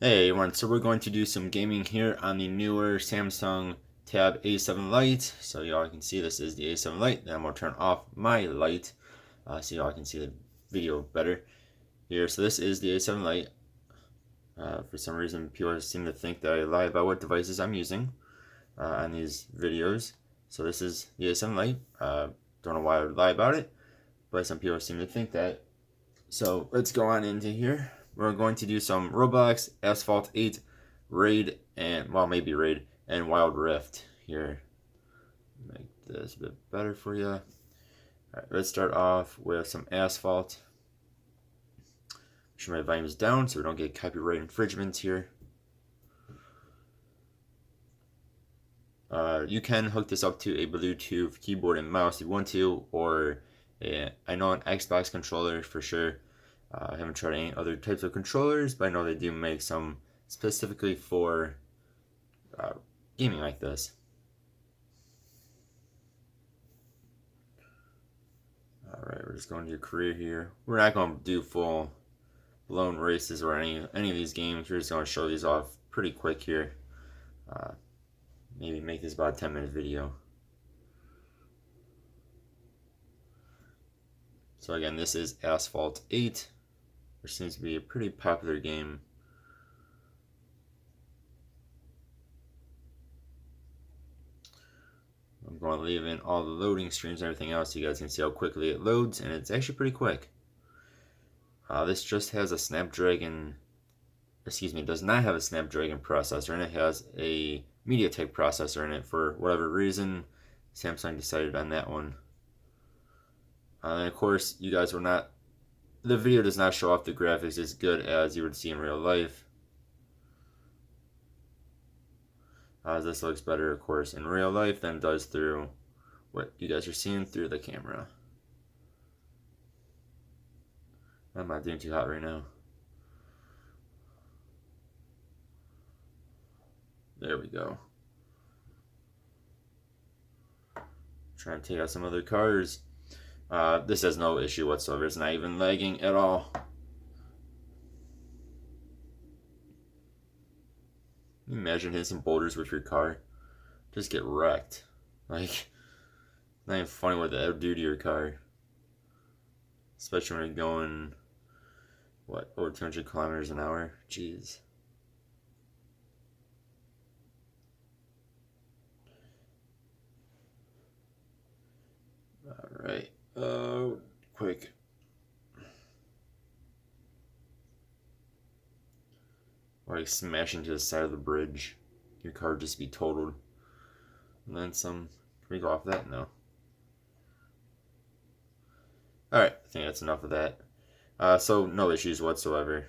Hey everyone, so we're going to do some gaming here on the newer Samsung Tab A7 Lite. So y'all can see this is the A7 Lite. Then I'm going to turn off my light so y'all can see the video better here. So this is the A7 Lite. For some reason, people seem to think that I lie about what devices I'm using on these videos. So this is the A7 Lite. Don't know why I would lie about it, but some people seem to think that. So let's go on into here. We're going to do some Roblox, Asphalt 8, Raid, and, well, maybe Raid, and Wild Rift here. Make this a bit better for you. Alright, let's start off with some Asphalt. Make sure my volume is down so we don't get copyright infringements here. You can hook this up to a Bluetooth keyboard and mouse if you want to, or I know an Xbox controller for sure. I haven't tried any other types of controllers, but I know they do make some specifically for gaming like this. Alright, we're just going to do career here. We're not going to do full blown races or any of these games. We're just going to show these off pretty quick here. Maybe make this about a 10-minute video. So again, this is Asphalt 8, which seems to be a pretty popular game. I'm going to leave in all the loading screens and everything else so you guys can see how quickly it loads, and it's actually pretty quick. This just has a Snapdragon, it does not have a Snapdragon processor, and it has a MediaTek processor in it for whatever reason. Samsung decided on that one. And of course, you guys will not, the video does not show off the graphics as good as you would see in real life. This looks better, of course, in real life than it does through what you guys are seeing through the camera. I'm not doing too hot right now. There we go. Trying to take out some other cars. This has no issue whatsoever. It's not even lagging at all. Imagine hitting some boulders with your car. Just get wrecked. Like, not even funny what that would do to your car. Especially when you're going, what, over 200 kilometers an hour? Jeez. Alright. Quick. Or like smash into the side of the bridge. Your car would just be totaled. And then some. Can we go off that? No. Alright, I think that's enough of that. So no issues whatsoever.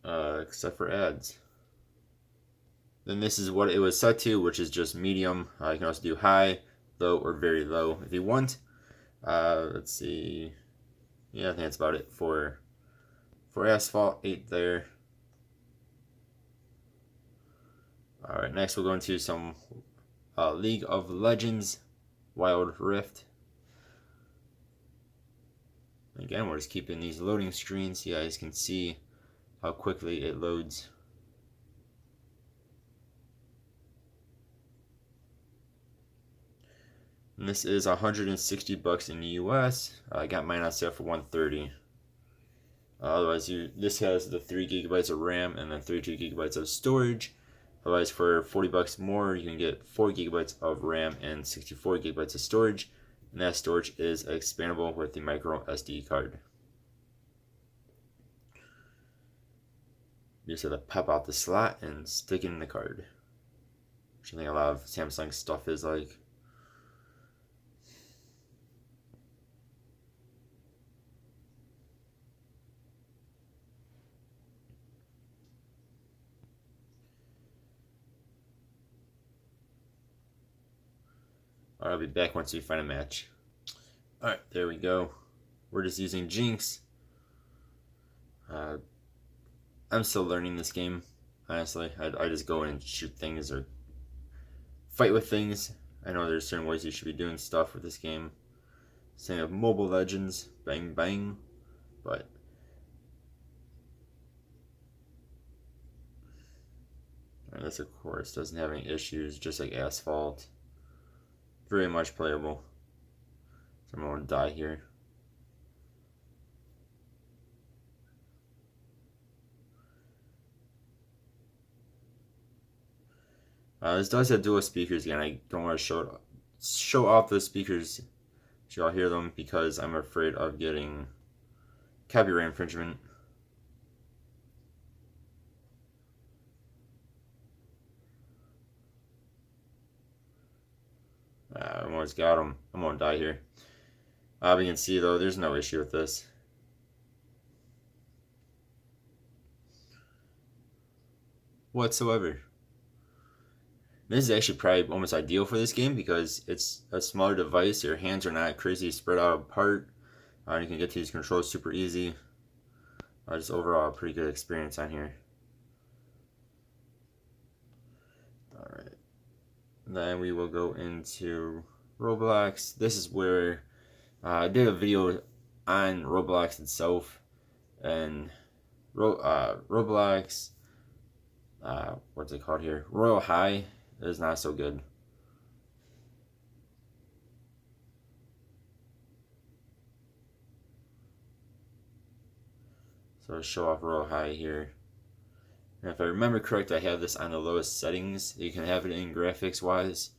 Except for ads. Then this is what it was set to, which is just medium. You can also do high, low, or very low if you want. Let's see. Yeah, I think that's about it for Asphalt 8 there. Alright, next we'll go into some League of Legends Wild Rift. Again, we're just keeping these loading screens so you guys can see how quickly it loads. And this is $160 in the US. I got mine on sale for $130. Otherwise, this has the 3 gigabytes of RAM and then 32 gigabytes of storage. Otherwise, for $40 more, you can get 4 gigabytes of RAM and 64 gigabytes of storage. And that storage is expandable with the micro SD card. You just have to pop out the slot and stick it in the card. Which I think a lot of Samsung stuff is like. I'll be back once we find a match. Alright, there we go. We're just using Jinx. I'm still learning this game, honestly. I just go in and shoot things or fight with things. I know there's certain ways you should be doing stuff with this game. Same with Mobile Legends, bang bang. But And this, of course, doesn't have any issues, just like Asphalt. Very much playable. So I'm going to die here. This does have dual speakers again. I don't want to show off the speakers so y'all hear them because I'm afraid of getting copyright infringement. I almost got him. I'm gonna die here. We can see though, there's no issue with this. Whatsoever. This is actually probably almost ideal for this game because it's a smaller device. Your hands are not crazy spread out apart. You can get to these controls super easy. Just overall a pretty good experience on here. Alright. Then we will go into Roblox. This is where I did a video on Roblox itself. And Roblox, what's it called here? Royal High is not so good. So show off Royal High here. And if I remember correct, I have this on the lowest settings. You can have it in graphics wise.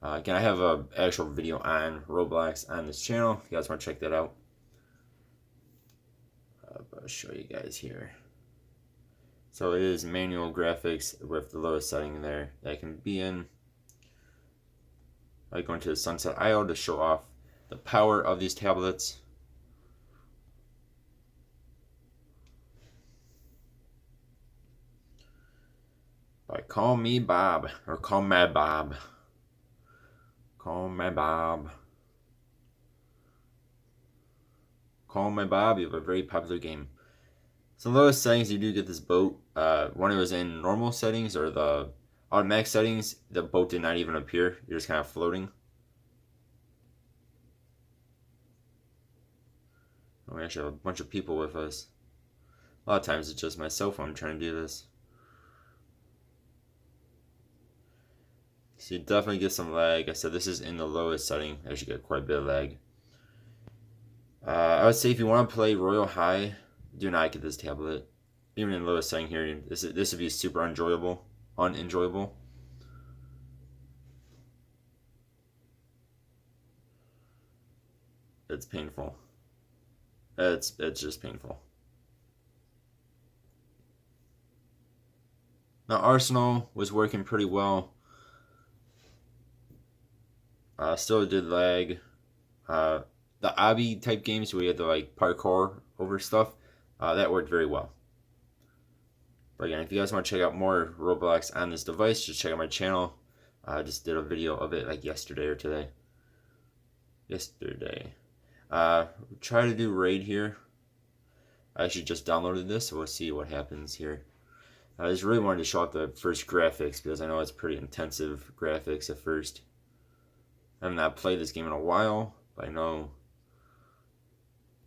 Again, I have an actual video on Roblox on this channel. If you guys want to check that out. But I'll show you guys here. So it is manual graphics with the lowest setting there that I can be in. I go into the Sunset Isle to show off the power of these tablets. Call me Bob, or call me Bob. Call me Bob. Call me Bob, you have a very popular game. So lowest settings, you do get this boat. When it was in normal settings or the automatic settings, the boat did not even appear. You're just kind of floating. We actually have a bunch of people with us. A lot of times it's just myself when I'm trying to do this. So you definitely get some lag. I said this is in the lowest setting. I should get quite a bit of lag. I would say if you want to play Royal High, do not get this tablet. Even in the lowest setting here, this would be super unenjoyable. It's painful. It's just painful. Now Arsenal was working pretty well. Still did lag. The obby type games where you had to like parkour over stuff, that worked very well. But again, if you guys want to check out more Roblox on this device, just check out my channel. I just did a video of it like yesterday or today. Try to do raid here. I actually just downloaded this, so we'll see what happens here. I just really wanted to show off the first graphics because I know it's pretty intensive graphics at first. I have not played this game in a while, but I know.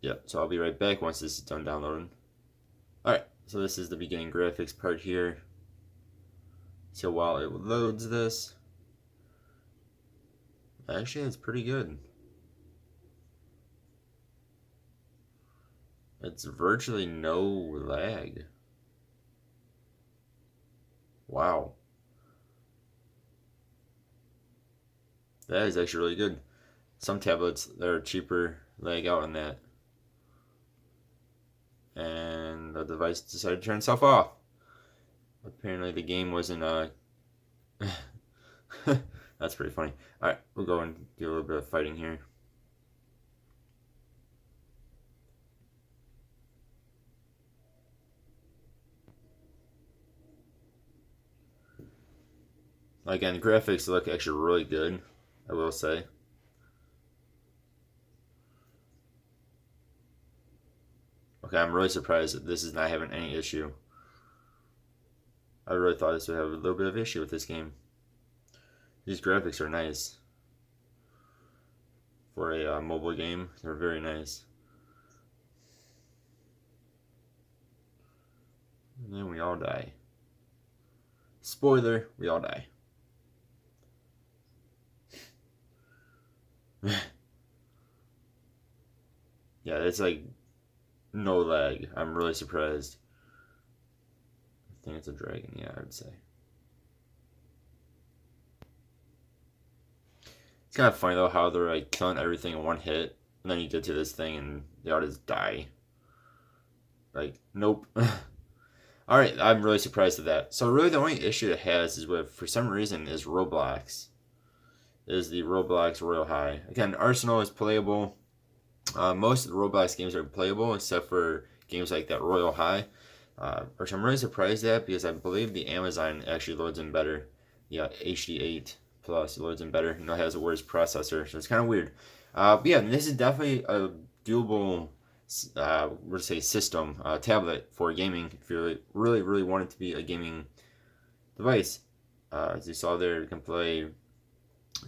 Yep, so I'll be right back once this is done downloading. Alright, so this is the beginning graphics part here. So while it loads this, actually it's pretty good. It's virtually no lag. Wow. That is actually really good. Some tablets that are cheaper lag out on that. And the device decided to turn itself off. Apparently the game wasn't that's pretty funny. Alright, we'll go and do a little bit of fighting here. Again, the graphics look actually really good, I will say. Okay, I'm really surprised that this is not having any issue. I really thought this would have a little bit of issue with this game. These graphics are nice. For a mobile game, they're very nice. And then we all die. Spoiler, we all die. Yeah, it's like no lag. I'm really surprised. I think it's a dragon, yeah, I would say. It's kind of funny though how they're like killing everything in one hit, and then you get to this thing and they all just die. Like, nope. Alright, I'm really surprised at that. So really the only issue it has is with, for some reason, is Roblox. Is the Roblox Royal High. Again, Arsenal is playable. Most of the Roblox games are playable except for games like that Royal High. Which I'm really surprised at because I believe the Amazon actually loads in better. Yeah, HD8 Plus loads in better. Has a worse processor, so it's kind of weird. But yeah, this is definitely a doable, let's say, system tablet for gaming. If you really want it to be a gaming device, as you saw there, you can play.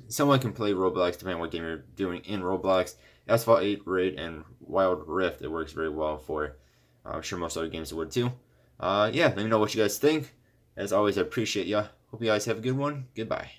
Someone can play Roblox depending on what game you're doing in Roblox. Asphalt 8, Raid, and Wild Rift, it works very well for. I'm sure most other games would too. Yeah, let me know what you guys think. As always, I appreciate ya. Hope you guys have a good one. Goodbye.